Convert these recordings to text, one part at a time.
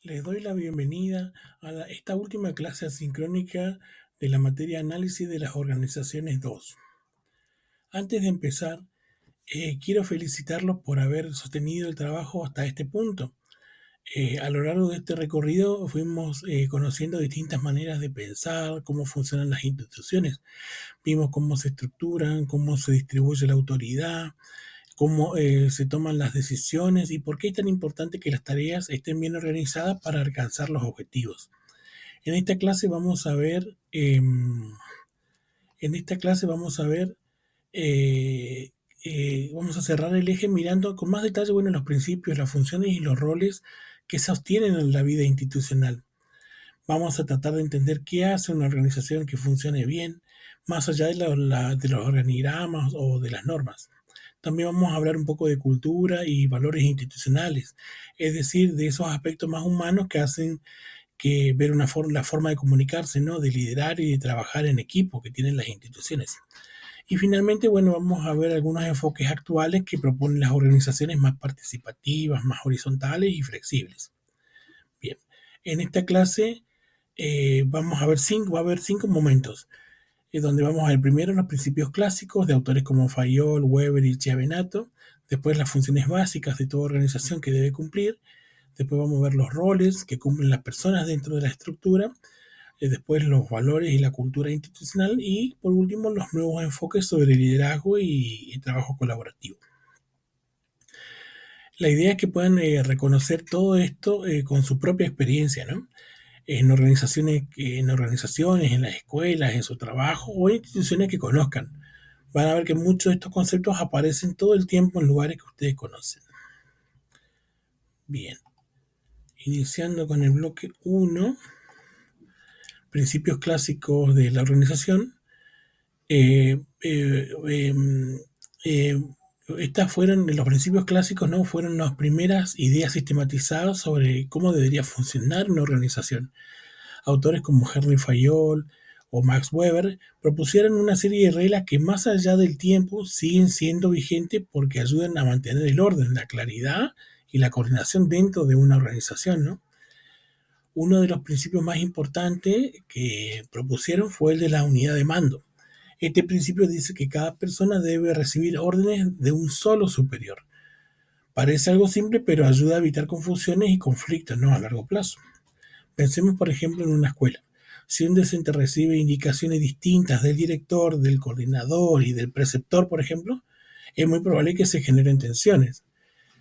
Les doy la bienvenida a esta última clase asincrónica de la materia Análisis de las Organizaciones 2. Antes de empezar, quiero felicitarlos por haber sostenido el trabajo hasta este punto. A lo largo de este recorrido fuimos conociendo distintas maneras de pensar, cómo funcionan las instituciones. Vimos cómo se estructuran, cómo se distribuye la autoridad, cómo se toman las decisiones y por qué es tan importante que las tareas estén bien organizadas para alcanzar los objetivos. En esta clase vamos a ver, eh, vamos a cerrar el eje mirando con más detalle, bueno, los principios, las funciones y los roles que sostienen en la vida institucional. Vamos a tratar de entender qué hace una organización que funcione bien, más allá de los organigramas o de las normas. También vamos a hablar un poco de cultura y valores institucionales, es decir, de esos aspectos más humanos que hacen que ver la forma de comunicarse, ¿no? De liderar y de trabajar en equipo que tienen las instituciones. Y finalmente, bueno, vamos a ver algunos enfoques actuales que proponen las organizaciones más participativas, más horizontales y flexibles. Bien, en esta clase va a haber cinco momentos, donde vamos a ver primero los principios clásicos de autores como Fayol, Weber y Chiavenato, después las funciones básicas de toda organización que debe cumplir, después vamos a ver los roles que cumplen las personas dentro de la estructura, después los valores y la cultura institucional y por último los nuevos enfoques sobre liderazgo y trabajo colaborativo. La idea es que puedan reconocer todo esto con su propia experiencia, ¿no? En organizaciones, en las escuelas, en su trabajo o en instituciones que conozcan. Van a ver que muchos de estos conceptos aparecen todo el tiempo en lugares que ustedes conocen. Bien, iniciando con el bloque 1, principios clásicos de la organización. Eh, eh, em, eh, Estas fueron, los principios clásicos, ¿no? Fueron las primeras ideas sistematizadas sobre cómo debería funcionar una organización. Autores como Henry Fayol o Max Weber propusieron una serie de reglas que más allá del tiempo siguen siendo vigentes porque ayudan a mantener el orden, la claridad y la coordinación dentro de una organización, ¿no? Uno de los principios más importantes que propusieron fue el de la unidad de mando. Este principio dice que cada persona debe recibir órdenes de un solo superior. Parece algo simple, pero ayuda a evitar confusiones y conflictos, ¿no? A largo plazo. Pensemos, por ejemplo, en una escuela. Si un docente recibe indicaciones distintas del director, del coordinador y del preceptor, por ejemplo, es muy probable que se generen tensiones.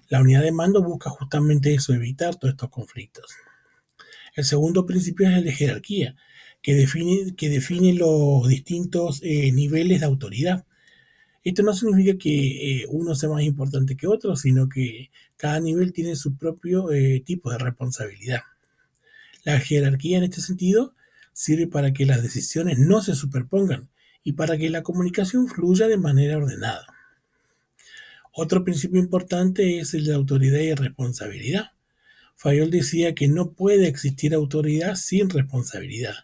La unidad de mando busca justamente eso, evitar todos estos conflictos. El segundo principio es el de jerarquía, que define los distintos niveles de autoridad. Esto no significa que uno sea más importante que otro, sino que cada nivel tiene su propio tipo de responsabilidad. La jerarquía en este sentido sirve para que las decisiones no se superpongan y para que la comunicación fluya de manera ordenada. Otro principio importante es el de autoridad y responsabilidad. Fayol decía que no puede existir autoridad sin responsabilidad,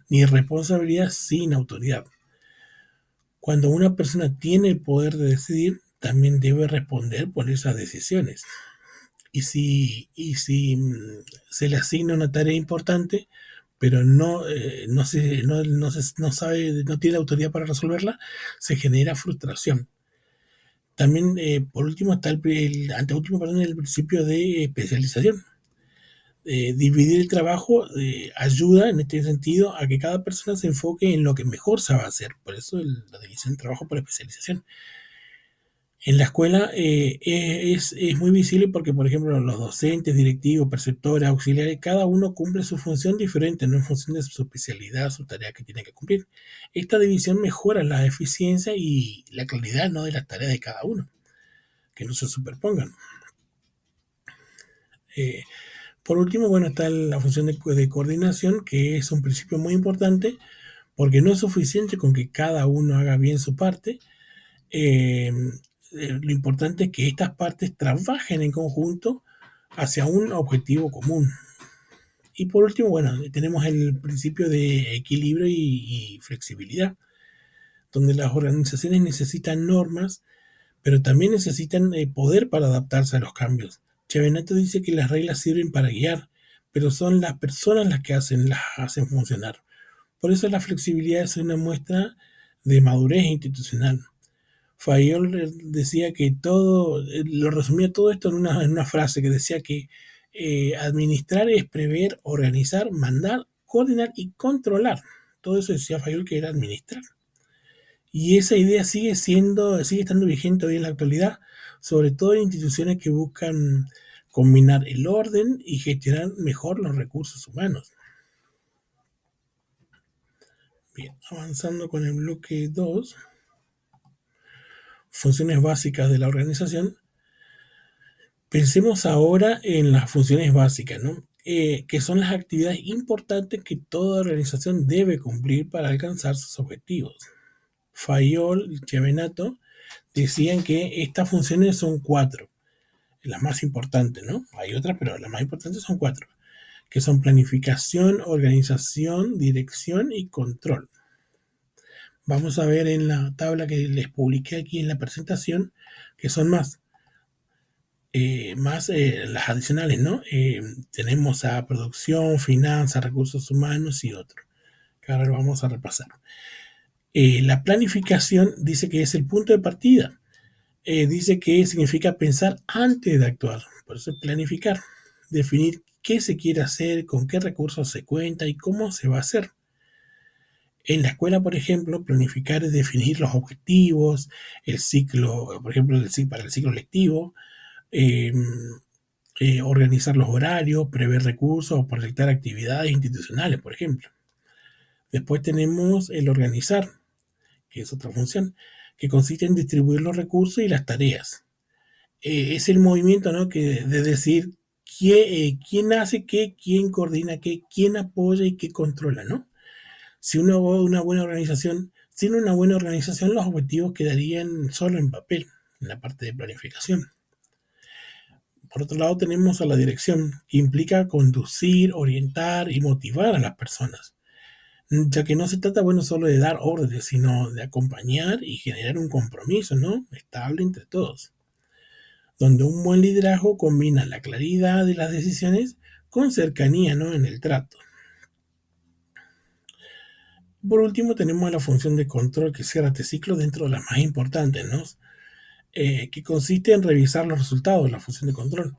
ni responsabilidad sin autoridad. Cuando una persona tiene el poder de decidir, también debe responder por esas decisiones. Y si se le asigna una tarea importante, pero no sabe, no tiene la autoridad para resolverla, se genera frustración. También, por último, está anteúltimo, perdón, el principio de especialización. Dividir el trabajo ayuda en este sentido a que cada persona se enfoque en lo que mejor sabe hacer. Por eso la división de trabajo por especialización. En la escuela es muy visible porque, por ejemplo, los docentes, directivos, preceptores, auxiliares, cada uno cumple su función diferente, no en función de su especialidad, su tarea que tiene que cumplir. Esta división mejora la eficiencia y la claridad, ¿no? De las tareas de cada uno, que no se superpongan. Eh, por último, bueno, está la función de coordinación, que es un principio muy importante porque no es suficiente con que cada uno haga bien su parte. Lo importante es que estas partes trabajen en conjunto hacia un objetivo común. Y por último, bueno, tenemos el principio de equilibrio y flexibilidad, donde las organizaciones necesitan normas, pero también necesitan poder para adaptarse a los cambios. Chevenato dice que las reglas sirven para guiar, pero son las personas las que las hacen funcionar. Por eso la flexibilidad es una muestra de madurez institucional. Fayol decía que todo, lo resumía todo esto en una frase que decía que administrar es prever, organizar, mandar, coordinar y controlar. Todo eso decía Fayol que era administrar. Y esa idea sigue estando vigente hoy en la actualidad, sobre todo en instituciones que buscan combinar el orden y gestionar mejor los recursos humanos. Bien, avanzando con el bloque 2, funciones básicas de la organización. Pensemos ahora en las funciones básicas, ¿no? Que son las actividades importantes que toda organización debe cumplir para alcanzar sus objetivos. Fayol y Chevenato decían que estas funciones son 4, las más importantes, ¿no? Hay otras, pero las más importantes son 4, que son planificación, organización, dirección y control. Vamos a ver en la tabla que les publiqué aquí en la presentación, que son más las adicionales, ¿no? Tenemos a producción, finanzas, recursos humanos y otros, que ahora lo vamos a repasar. La planificación dice que es el punto de partida. Dice que significa pensar antes de actuar, por eso es planificar, definir qué se quiere hacer, con qué recursos se cuenta y cómo se va a hacer. En la escuela, por ejemplo, planificar es definir los objetivos, el ciclo, por ejemplo, para el ciclo lectivo, eh, organizar los horarios, prever recursos o proyectar actividades institucionales, por ejemplo. Después tenemos el organizar, que es otra función, que consiste en distribuir los recursos y las tareas. Es el movimiento, ¿no? De decir quién hace qué, quién coordina qué, quién apoya y qué controla, ¿no? Si una buena organización, sin una buena organización, los objetivos quedarían solo en papel, en la parte de planificación. Por otro lado, tenemos a la dirección, que implica conducir, orientar y motivar a las personas, ya que no se trata, bueno, solo de dar órdenes, sino de acompañar y generar un compromiso, ¿no? Estable entre todos, donde un buen liderazgo combina la claridad de las decisiones con cercanía, ¿no? En el trato. Por último, tenemos la función de control que cierra este ciclo dentro de las más importantes, ¿no? Que consiste en revisar los resultados de la función de control,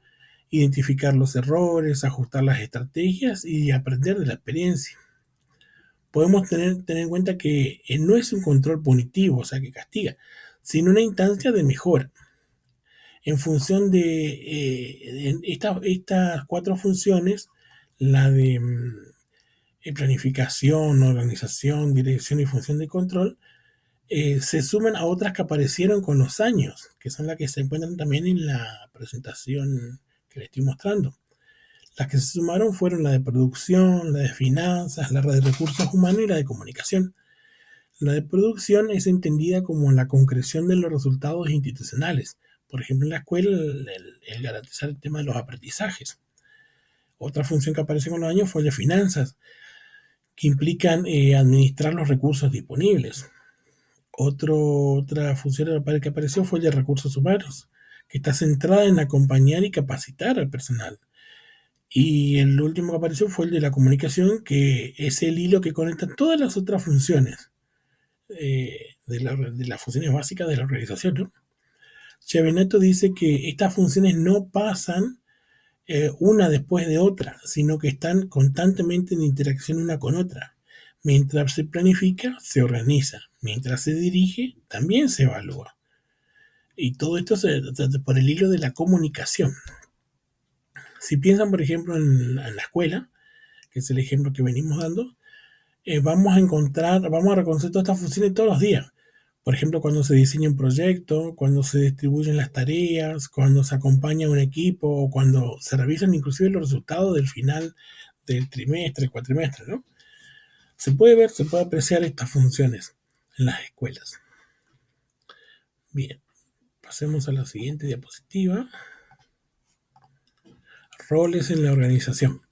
identificar los errores, ajustar las estrategias y aprender de la experiencia. Podemos tener en cuenta que no es un control punitivo, o sea, que castiga, sino una instancia de mejora. En función de estas 4 funciones, la de planificación, organización, dirección y función de control, se suman a otras que aparecieron con los años, que son las que se encuentran también en la presentación que les estoy mostrando. Las que se sumaron fueron la de producción, la de finanzas, la de recursos humanos y la de comunicación. La de producción es entendida como la concreción de los resultados institucionales. Por ejemplo, en la escuela, el garantizar el tema de los aprendizajes. Otra función que aparece con los años fue la de finanzas, que implican administrar los recursos disponibles. Otra función que apareció fue el de recursos humanos, que está centrada en acompañar y capacitar al personal. Y el último que apareció fue el de la comunicación, que es el hilo que conecta todas las otras funciones de las funciones básicas de la organización, ¿no? Chevenato dice que estas funciones no pasan una después de otra, sino que están constantemente en interacción una con otra. Mientras se planifica, se organiza. Mientras se dirige, también se evalúa. Y todo esto por el hilo de la comunicación. Si piensan, por ejemplo, en la escuela, que es el ejemplo que venimos dando, vamos a reconocer todas estas funciones todos los días. Por ejemplo, cuando se diseña un proyecto, cuando se distribuyen las tareas, cuando se acompaña a un equipo o cuando se revisan inclusive los resultados del final del trimestre, cuatrimestre, ¿no? Se puede apreciar estas funciones en las escuelas. Bien, pasemos a la siguiente diapositiva. Roles en la organización.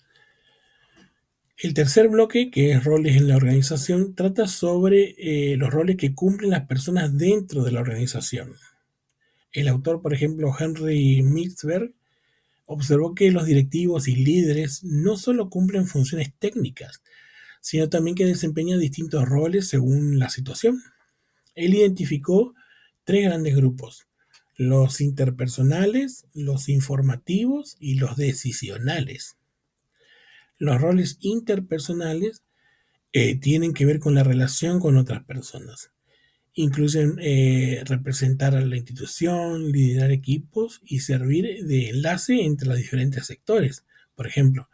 El tercer bloque, que es roles en la organización, trata sobre los roles que cumplen las personas dentro de la organización. El autor, por ejemplo, Henry Mintzberg, Observó que los directivos y líderes no solo cumplen funciones técnicas, sino también que desempeñan distintos roles según la situación. Él identificó tres grandes grupos: los interpersonales, los informativos y los decisionales. Los roles interpersonales tienen que ver con la relación con otras personas. Incluyen representar a la institución, liderar equipos y servir de enlace entre los diferentes sectores. Por ejemplo,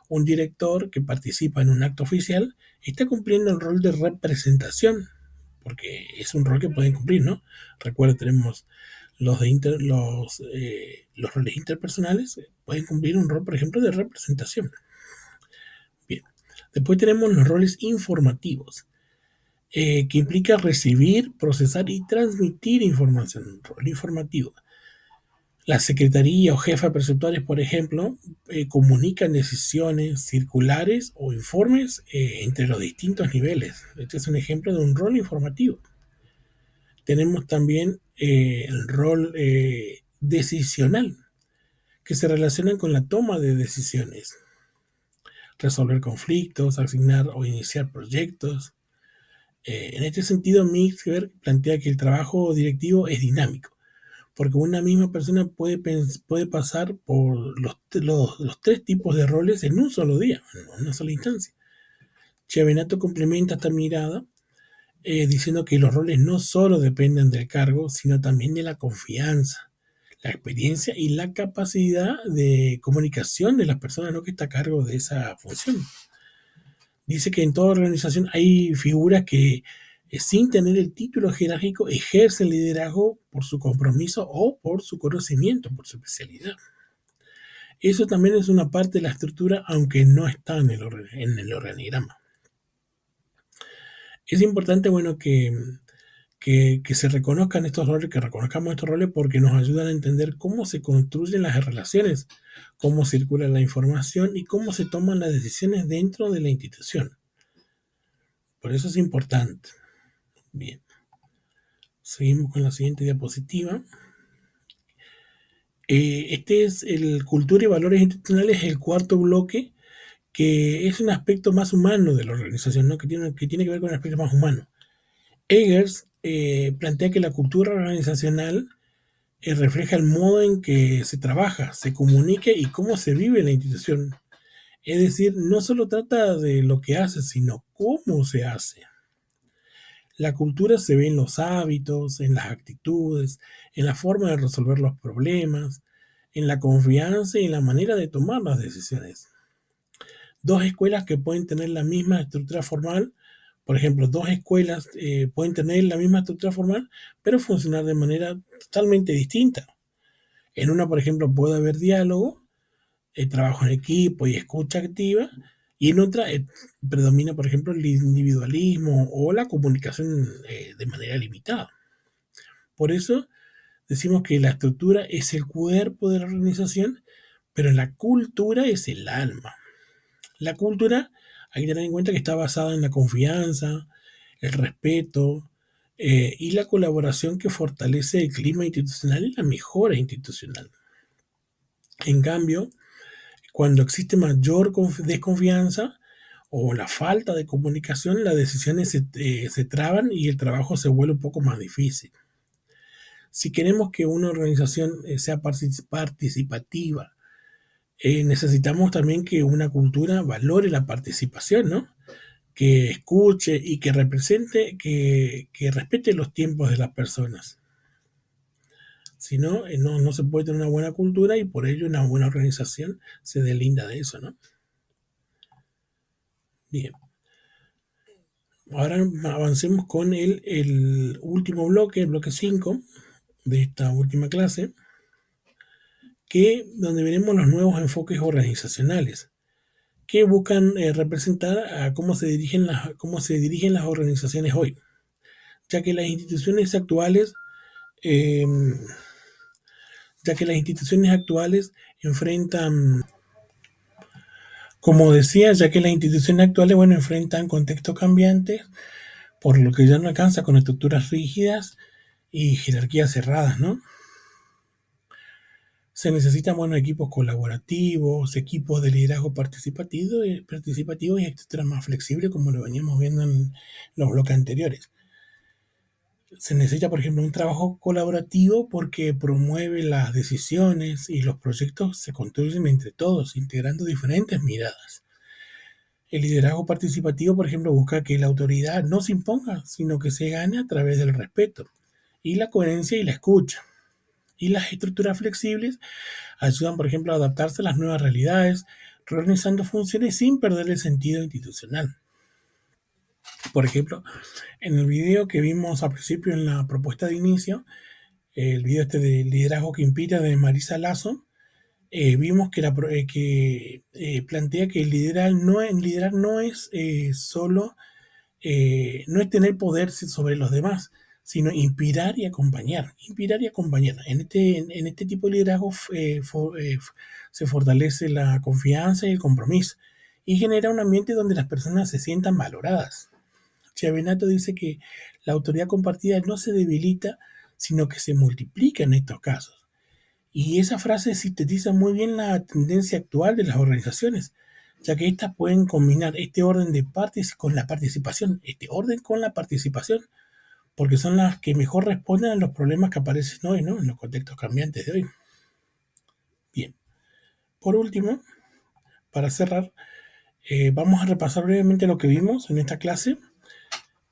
un director que participa en un acto oficial está cumpliendo el rol de representación, porque es un rol que pueden cumplir, ¿no? Recuerda, tenemos los roles interpersonales, pueden cumplir un rol, por ejemplo, de representación. Bien. Después tenemos los roles informativos, que implica recibir, procesar y transmitir información, un rol informativo. La secretaría o jefa de preceptores, por ejemplo, comunican decisiones circulares o informes entre los distintos niveles. Este es un ejemplo de un rol informativo. Tenemos también el rol decisional, que se relaciona con la toma de decisiones, resolver conflictos, asignar o iniciar proyectos. En este sentido, Mixberg plantea que el trabajo directivo es dinámico, porque una misma persona puede pasar por los tres tipos de roles en un solo día, en una sola instancia. Chevenato complementa esta mirada diciendo que los roles no solo dependen del cargo, sino también de la confianza, la experiencia y la capacidad de comunicación de las personas, ¿no?, que está a cargo de esa función. Dice que en toda organización hay figuras que, sin tener el título jerárquico, ejercen liderazgo por su compromiso o por su conocimiento, por su especialidad. Eso también es una parte de la estructura, aunque no está en el organigrama. Es importante, bueno, que se reconozcan estos roles, que reconozcamos estos roles, porque nos ayudan a entender cómo se construyen las relaciones, cómo circula la información y cómo se toman las decisiones dentro de la institución. Por eso es importante. Bien, seguimos con la siguiente diapositiva. Este es el cultura y valores institucionales, el cuarto bloque, que es un aspecto más humano de la organización, ¿no?, que tiene que ver con un aspecto más humano. Eggers plantea que la cultura organizacional refleja el modo en que se trabaja, se comunica y cómo se vive en la institución. Es decir, no solo trata de lo que hace, sino cómo se hace. La cultura se ve en los hábitos, en las actitudes, en la forma de resolver los problemas, en la confianza y en la manera de tomar las decisiones. Dos escuelas que pueden tener la misma estructura formal, por ejemplo, dos escuelas pueden tener la misma estructura formal, pero funcionar de manera totalmente distinta. En una, por ejemplo, puede haber diálogo, trabajo en equipo y escucha activa, y en otra predomina, por ejemplo, el individualismo o la comunicación de manera limitada. Por eso decimos que la estructura es el cuerpo de la organización, pero la cultura es el alma. La cultura, hay que tener en cuenta que está basada en la confianza, el respeto y la colaboración, que fortalece el clima institucional y la mejora institucional. En cambio, cuando existe mayor desconfianza o la falta de comunicación, las decisiones se traban y el trabajo se vuelve un poco más difícil. Si queremos que una organización sea participativa, necesitamos también que una cultura valore la participación, ¿no?, que escuche y que represente, que respete los tiempos de las personas. Si no, no se puede tener una buena cultura, y por ello una buena organización se deslinda de eso, ¿no? Bien, ahora avancemos con el último bloque, el bloque 5 de esta última clase, donde veremos los nuevos enfoques organizacionales que buscan representar a cómo se dirigen las organizaciones hoy, ya que las instituciones actuales eh, enfrentan, como decía, ya que las instituciones actuales, bueno, enfrentan contextos cambiantes, por lo que ya no alcanza con estructuras rígidas y jerarquías cerradas, ¿no? Se necesitan buenos equipos colaborativos, equipos de liderazgo participativo y estructuras más flexibles, como lo veníamos viendo en los bloques anteriores. Se necesita, por ejemplo, un trabajo colaborativo porque promueve las decisiones y los proyectos se construyen entre todos, integrando diferentes miradas. El liderazgo participativo, por ejemplo, busca que la autoridad no se imponga, sino que se gane a través del respeto y la coherencia y la escucha. Y las estructuras flexibles ayudan, por ejemplo, a adaptarse a las nuevas realidades, reorganizando funciones sin perder el sentido institucional. Por ejemplo, en el video que vimos al principio en la propuesta de inicio, el video este de liderazgo que inspira de Marisa Lazo, vimos que plantea que liderar no es solo, no es tener poder sobre los demás, sino inspirar y acompañar. Inspirar y acompañar. En este tipo de liderazgo se fortalece la confianza y el compromiso y genera un ambiente donde las personas se sientan valoradas. Chiavenato dice que la autoridad compartida no se debilita, sino que se multiplica en estos casos. Y esa frase sintetiza muy bien la tendencia actual de las organizaciones, ya que éstas pueden combinar este orden de partes con la participación, este orden con la participación, porque son las que mejor responden a los problemas que aparecen hoy, ¿no? En los contextos cambiantes de hoy. Bien, por último, para cerrar, vamos a repasar brevemente lo que vimos en esta clase,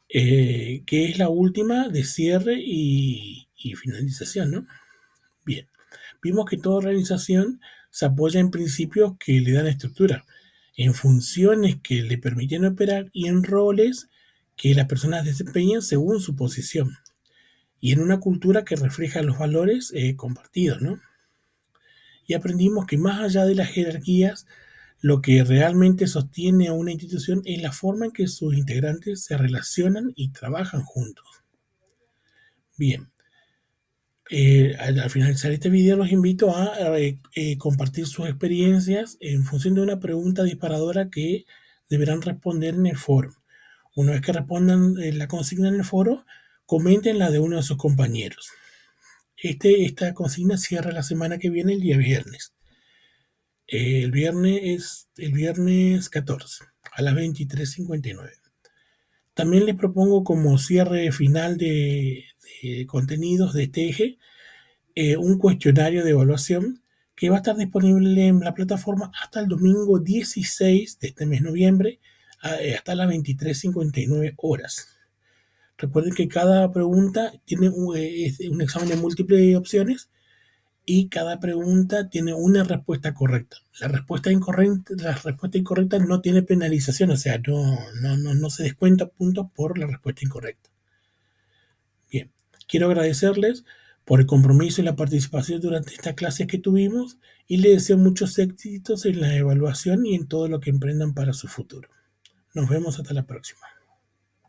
que es la última de cierre y finalización, ¿no? Bien, vimos que toda organización se apoya en principios que le dan estructura, en funciones que le permiten operar y en roles que las personas desempeñan según su posición y en una cultura que refleja los valores compartidos, ¿no? Y aprendimos que más allá de las jerarquías, lo que realmente sostiene a una institución es la forma en que sus integrantes se relacionan y trabajan juntos. Bien, al finalizar este video los invito a compartir sus experiencias en función de una pregunta disparadora que deberán responder en el foro. Una vez que respondan la consigna en el foro, comenten la de uno de sus compañeros. Esta consigna cierra la semana que viene, el día viernes. El viernes 14 a las 23:59. También les propongo como cierre final de contenidos de este eje un cuestionario de evaluación que va a estar disponible en la plataforma hasta el domingo 16 de este mes de noviembre, hasta las 23:59 horas. Recuerden que cada pregunta tiene un examen de múltiples opciones y cada pregunta tiene una respuesta correcta. La respuesta incorrecta no tiene penalización, o sea, no se descuenta puntos por la respuesta incorrecta. Bien, quiero agradecerles por el compromiso y la participación durante esta clase que tuvimos y les deseo muchos éxitos en la evaluación y en todo lo que emprendan para su futuro. Nos vemos hasta la próxima.